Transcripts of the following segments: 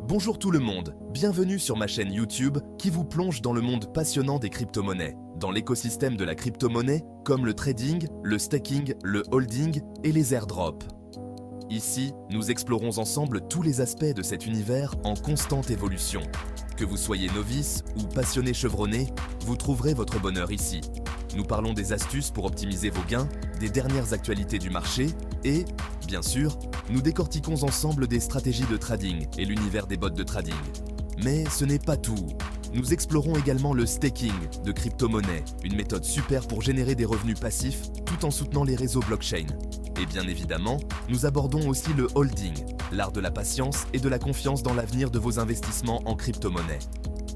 Bonjour tout le monde, bienvenue sur ma chaîne YouTube qui vous plonge dans le monde passionnant des crypto-monnaies, dans l'écosystème de la crypto-monnaie, comme le trading, le staking, le holding et les airdrops. Ici, nous explorons ensemble tous les aspects de cet univers en constante évolution. Que vous soyez novice ou passionné chevronné, vous trouverez votre bonheur ici. Nous parlons des astuces pour optimiser vos gains, des dernières actualités du marché et, bien sûr, nous décortiquons ensemble des stratégies de trading et l'univers des bots de trading. Mais ce n'est pas tout. Nous explorons également le staking de crypto-monnaies, une méthode super pour générer des revenus passifs tout en soutenant les réseaux blockchain. Et bien évidemment, nous abordons aussi le holding, l'art de la patience et de la confiance dans l'avenir de vos investissements en crypto-monnaie.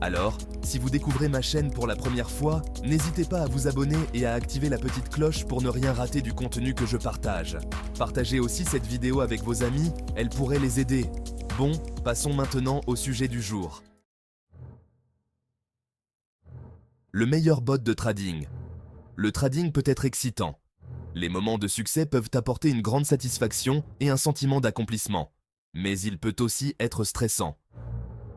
Alors, si vous découvrez ma chaîne pour la première fois, n'hésitez pas à vous abonner et à activer la petite cloche pour ne rien rater du contenu que je partage. Partagez aussi cette vidéo avec vos amis, elle pourrait les aider. Bon, passons maintenant au sujet du jour. Le meilleur bot de trading. Le trading peut être excitant. Les moments de succès peuvent apporter une grande satisfaction et un sentiment d'accomplissement. Mais il peut aussi être stressant.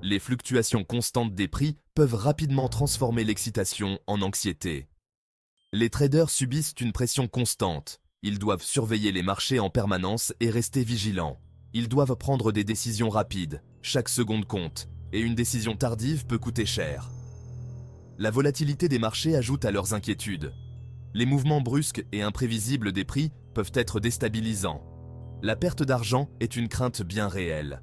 Les fluctuations constantes des prix peuvent rapidement transformer l'excitation en anxiété. Les traders subissent une pression constante. Ils doivent surveiller les marchés en permanence et rester vigilants. Ils doivent prendre des décisions rapides, chaque seconde compte, et une décision tardive peut coûter cher. La volatilité des marchés ajoute à leurs inquiétudes. Les mouvements brusques et imprévisibles des prix peuvent être déstabilisants. La perte d'argent est une crainte bien réelle.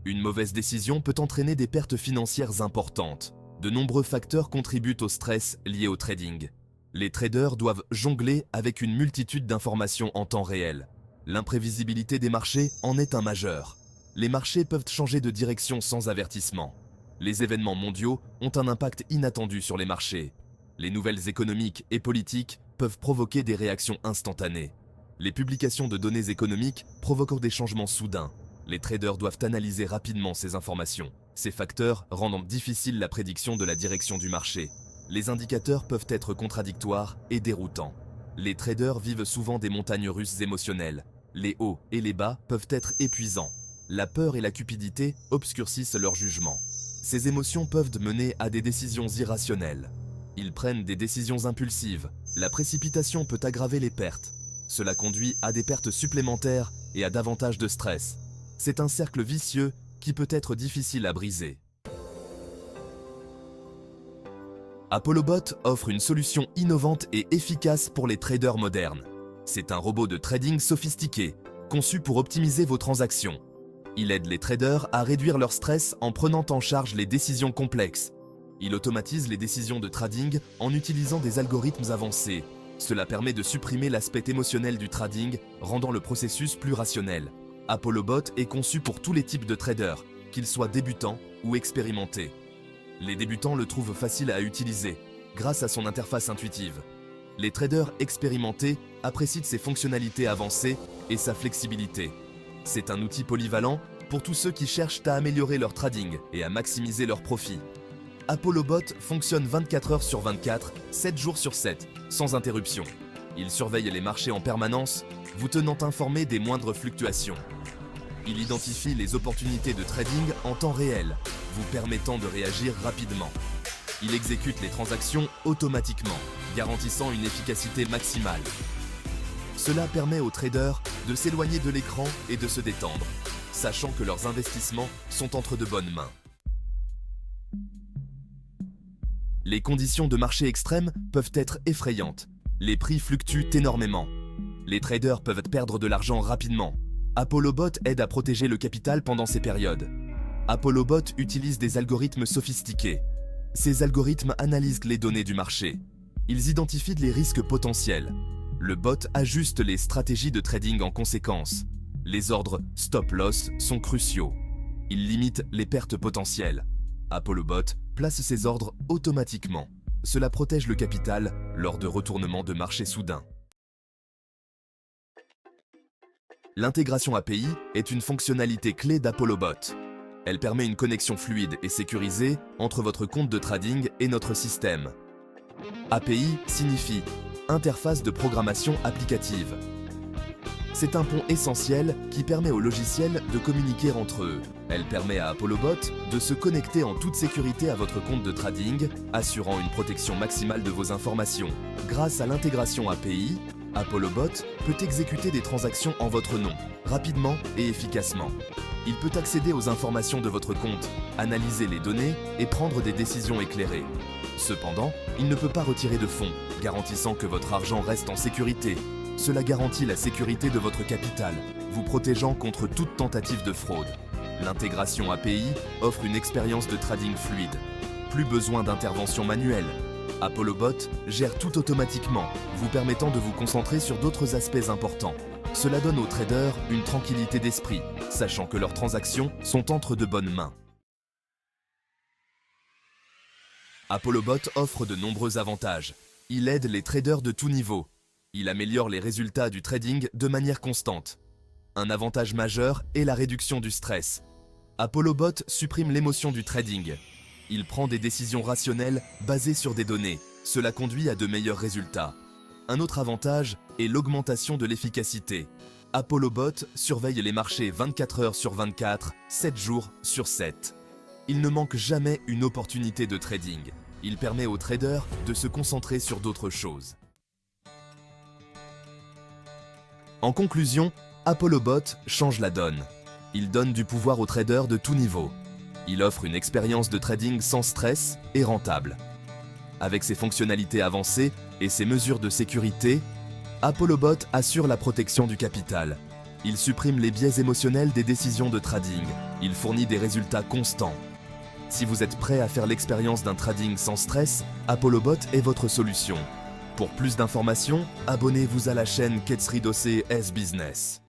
Une mauvaise décision peut entraîner des pertes financières importantes. De nombreux facteurs contribuent au stress lié au trading. Les traders doivent jongler avec une multitude d'informations en temps réel. L'imprévisibilité des marchés en est un majeur. Les marchés peuvent changer de direction sans avertissement. Les événements mondiaux ont un impact inattendu sur les marchés. Les nouvelles économiques et politiques peuvent provoquer des réactions instantanées. Les publications de données économiques provoquent des changements soudains. Les traders doivent analyser rapidement ces informations. Ces facteurs rendent difficile la prédiction de la direction du marché. Les indicateurs peuvent être contradictoires et déroutants. Les traders vivent souvent des montagnes russes émotionnelles. Les hauts et les bas peuvent être épuisants. La peur et la cupidité obscurcissent leur jugement. Ces émotions peuvent mener à des décisions irrationnelles. Ils prennent des décisions impulsives. La précipitation peut aggraver les pertes. Cela conduit à des pertes supplémentaires et à davantage de stress. C'est un cercle vicieux qui peut être difficile à briser. ApolloBot offre une solution innovante et efficace pour les traders modernes. C'est un robot de trading sophistiqué, conçu pour optimiser vos transactions. Il aide les traders à réduire leur stress en prenant en charge les décisions complexes. Il automatise les décisions de trading en utilisant des algorithmes avancés. Cela permet de supprimer l'aspect émotionnel du trading, rendant le processus plus rationnel. ApolloBot est conçu pour tous les types de traders, qu'ils soient débutants ou expérimentés. Les débutants le trouvent facile à utiliser, grâce à son interface intuitive. Les traders expérimentés apprécient ses fonctionnalités avancées et sa flexibilité. C'est un outil polyvalent pour tous ceux qui cherchent à améliorer leur trading et à maximiser leurs profits. ApolloBot fonctionne 24 heures sur 24, 7 jours sur 7, sans interruption. Il surveille les marchés en permanence, vous tenant informé des moindres fluctuations. Il identifie les opportunités de trading en temps réel, vous permettant de réagir rapidement. Il exécute les transactions automatiquement, garantissant une efficacité maximale. Cela permet aux traders de s'éloigner de l'écran et de se détendre, sachant que leurs investissements sont entre de bonnes mains. Les conditions de marché extrêmes peuvent être effrayantes. Les prix fluctuent énormément. Les traders peuvent perdre de l'argent rapidement. ApolloBot aide à protéger le capital pendant ces périodes. ApolloBot utilise des algorithmes sophistiqués. Ces algorithmes analysent les données du marché. Ils identifient les risques potentiels. Le bot ajuste les stratégies de trading en conséquence. Les ordres stop-loss sont cruciaux. Ils limitent les pertes potentielles. ApolloBot place ces ordres automatiquement. Cela protège le capital lors de retournements de marché soudains. L'intégration API est une fonctionnalité clé d'ApolloBot. Elle permet une connexion fluide et sécurisée entre votre compte de trading et notre système. API signifie interface de programmation applicative. C'est un pont essentiel qui permet aux logiciels de communiquer entre eux. Elle permet à ApolloBot de se connecter en toute sécurité à votre compte de trading, assurant une protection maximale de vos informations. Grâce à l'intégration API, ApolloBot peut exécuter des transactions en votre nom, rapidement et efficacement. Il peut accéder aux informations de votre compte, analyser les données et prendre des décisions éclairées. Cependant, il ne peut pas retirer de fonds, garantissant que votre argent reste en sécurité. Cela garantit la sécurité de votre capital, vous protégeant contre toute tentative de fraude. L'intégration API offre une expérience de trading fluide. Plus besoin d'intervention manuelle. ApolloBot gère tout automatiquement, vous permettant de vous concentrer sur d'autres aspects importants. Cela donne aux traders une tranquillité d'esprit, sachant que leurs transactions sont entre de bonnes mains. ApolloBot offre de nombreux avantages. Il aide les traders de tout niveau. Il améliore les résultats du trading de manière constante. Un avantage majeur est la réduction du stress. ApolloBot supprime l'émotion du trading. Il prend des décisions rationnelles basées sur des données. Cela conduit à de meilleurs résultats. Un autre avantage est l'augmentation de l'efficacité. ApolloBot surveille les marchés 24 heures sur 24, 7 jours sur 7. Il ne manque jamais une opportunité de trading. Il permet aux traders de se concentrer sur d'autres choses. En conclusion, ApolloBot change la donne. Il donne du pouvoir aux traders de tout niveau. Il offre une expérience de trading sans stress et rentable. Avec ses fonctionnalités avancées et ses mesures de sécurité, ApolloBot assure la protection du capital. Il supprime les biais émotionnels des décisions de trading. Il fournit des résultats constants. Si vous êtes prêt à faire l'expérience d'un trading sans stress, ApolloBot est votre solution. Pour plus d'informations, abonnez-vous à la chaîne Ketsri Dossé S Business.